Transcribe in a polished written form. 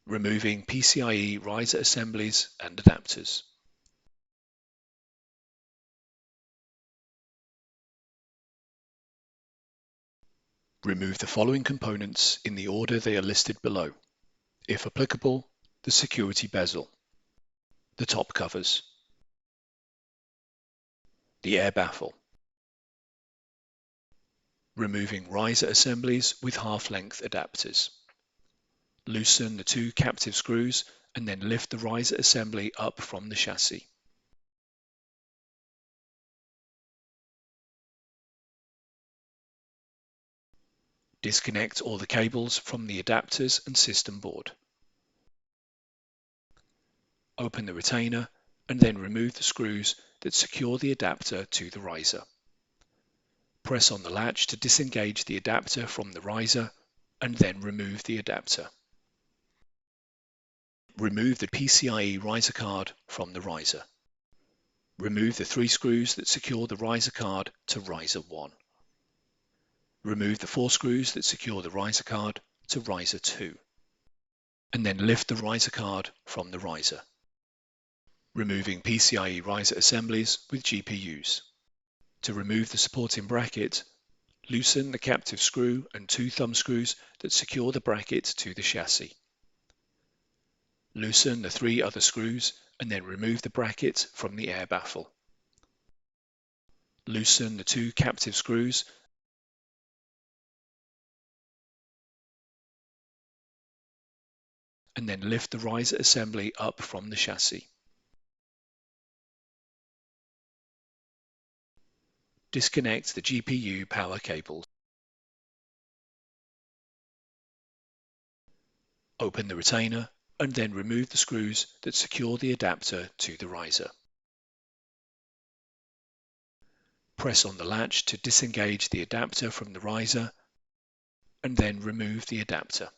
removing PCIe riser assemblies and adapters. Remove the following components in the order they are listed below. If applicable, the security bezel, the top covers, the air baffle. Removing riser assemblies with half-length adapters. Loosen the two captive screws and then lift the riser assembly up from the chassis. Disconnect all the cables from the adapters and system board. Open the retainer and then remove the screws that secure the adapter to the riser. Press on the latch to disengage the adapter from the riser and then remove the adapter. Remove the PCIe riser card from the riser. Remove the 3 screws that secure the riser card to riser 1. Remove the 4 screws that secure the riser card to riser 2. And then lift the riser card from the riser. Removing PCIe riser assemblies with GPUs. To remove the supporting bracket, loosen the captive screw and 2 thumb screws that secure the bracket to the chassis. Loosen the 3 other screws and then remove the bracket from the air baffle. Loosen the 2 captive screws and then lift the riser assembly up from the chassis. Disconnect the GPU power cables. Open the retainer and then remove the screws that secure the adapter to the riser. Press on the latch to disengage the adapter from the riser and then remove the adapter.